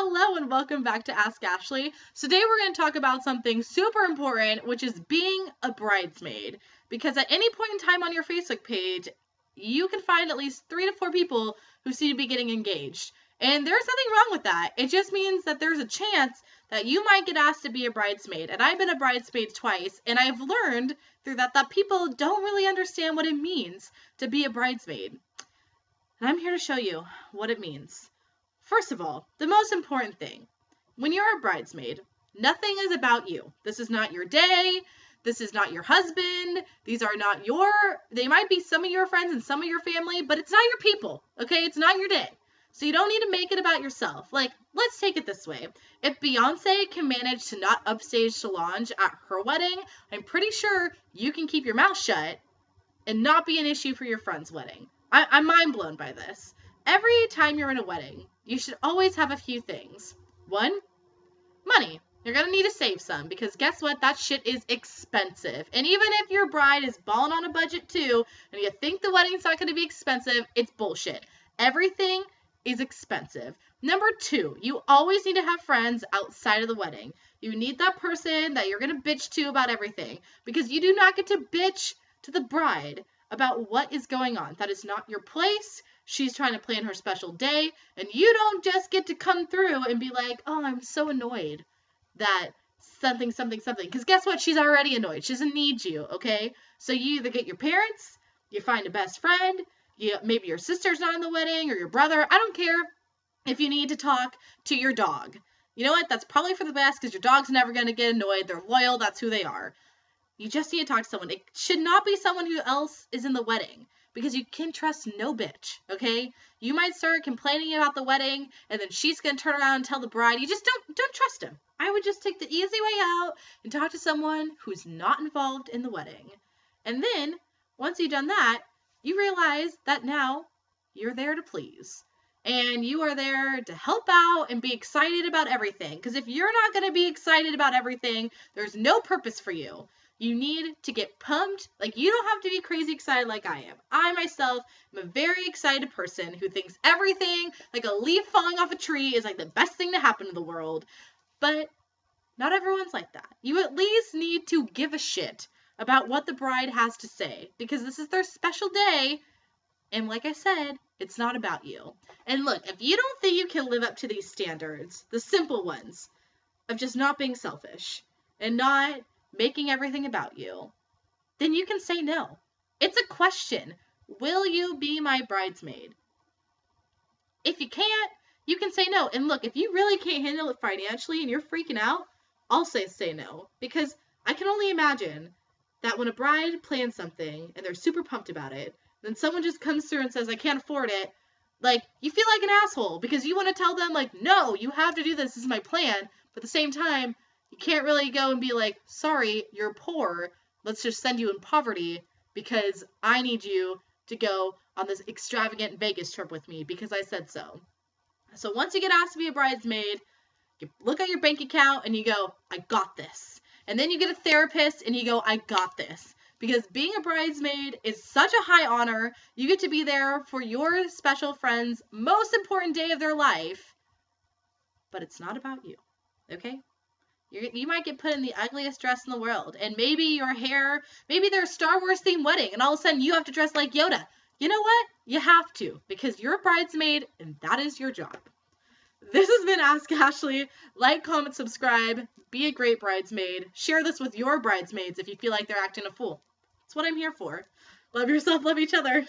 Hello and welcome back to Ask Ashley. Today we're going to talk about something super important, which is being a bridesmaid. Because at any point in time on your Facebook page, you can find at least 3 to 4 people who seem to be getting engaged. And there's nothing wrong with that. It just means that there's a chance that you might get asked to be a bridesmaid. And I've been a bridesmaid twice, and I've learned through that people don't really understand what it means to be a bridesmaid. And I'm here to show you what it means. First of all, the most important thing, when you're a bridesmaid, nothing is about you. This is not your day. This is not your husband. These are not they might be some of your friends and some of your family, but it's not your people, okay? It's not your day. So you don't need to make it about yourself. Like, let's take it this way. If Beyonce can manage to not upstage Solange at her wedding, I'm pretty sure you can keep your mouth shut and not be an issue for your friend's wedding. I'm mind blown by this. Every time you're in a wedding, you should always have a few things. 1, money. You're going to need to save some because guess what? That shit is expensive. And even if your bride is balling on a budget too, and you think the wedding's not going to be expensive, it's bullshit. Everything is expensive. Number 2, you always need to have friends outside of the wedding. You need that person that you're going to bitch to about everything because you do not get to bitch to the bride about what is going on. That is not your place. She's trying to plan her special day, and you don't just get to come through and be like, oh, I'm so annoyed that something, because guess what? She's already annoyed. She doesn't need you, okay? So you either get your parents, you find a best friend, maybe your sister's not in the wedding, or your brother. I don't care if you need to talk to your dog. You know what? That's probably for the best, because your dog's never going to get annoyed. They're loyal. That's who they are. You just need to talk to someone. It should not be someone who else is in the wedding. Because you can trust no bitch, okay? You might start complaining about the wedding, and then she's going to turn around and tell the bride, you just don't trust him. I would just take the easy way out and talk to someone who's not involved in the wedding. And then, once you've done that, you realize that now you're there to please. And you are there to help out and be excited about everything. Because if you're not going to be excited about everything, there's no purpose for you. You need to get pumped. Like, you don't have to be crazy excited like I am. I, myself, am a very excited person who thinks everything, like a leaf falling off a tree, is like the best thing to happen to the world. But not everyone's like that. You at least need to give a shit about what the bride has to say. Because this is their special day. And like I said, it's not about you. And look, if you don't think you can live up to these standards, the simple ones, of just not being selfish and not making everything about you, then you can say no. It's a question. Will you be my bridesmaid? If you can't, you can say no. And look, if you really can't handle it financially and you're freaking out, I'll say no. Because I can only imagine that when a bride plans something and they're super pumped about it, then someone just comes through and says, I can't afford it. Like, you feel like an asshole because you want to tell them, like, no, you have to do this. This is my plan. But at the same time, you can't really go and be like, sorry, you're poor. Let's just send you in poverty because I need you to go on this extravagant Vegas trip with me because I said so. So once you get asked to be a bridesmaid, you look at your bank account and you go, I got this. And then you get a therapist and you go, I got this. Because being a bridesmaid is such a high honor. You get to be there for your special friend's most important day of their life. But it's not about you, okay? You might get put in the ugliest dress in the world. And maybe your hair, maybe there's a Star Wars themed wedding. And all of a sudden you have to dress like Yoda. You know what? You have to. Because you're a bridesmaid and that is your job. This has been Ask Ashley. Like, comment, subscribe. Be a great bridesmaid. Share this with your bridesmaids if you feel like they're acting a fool. That's what I'm here for. Love yourself, love each other.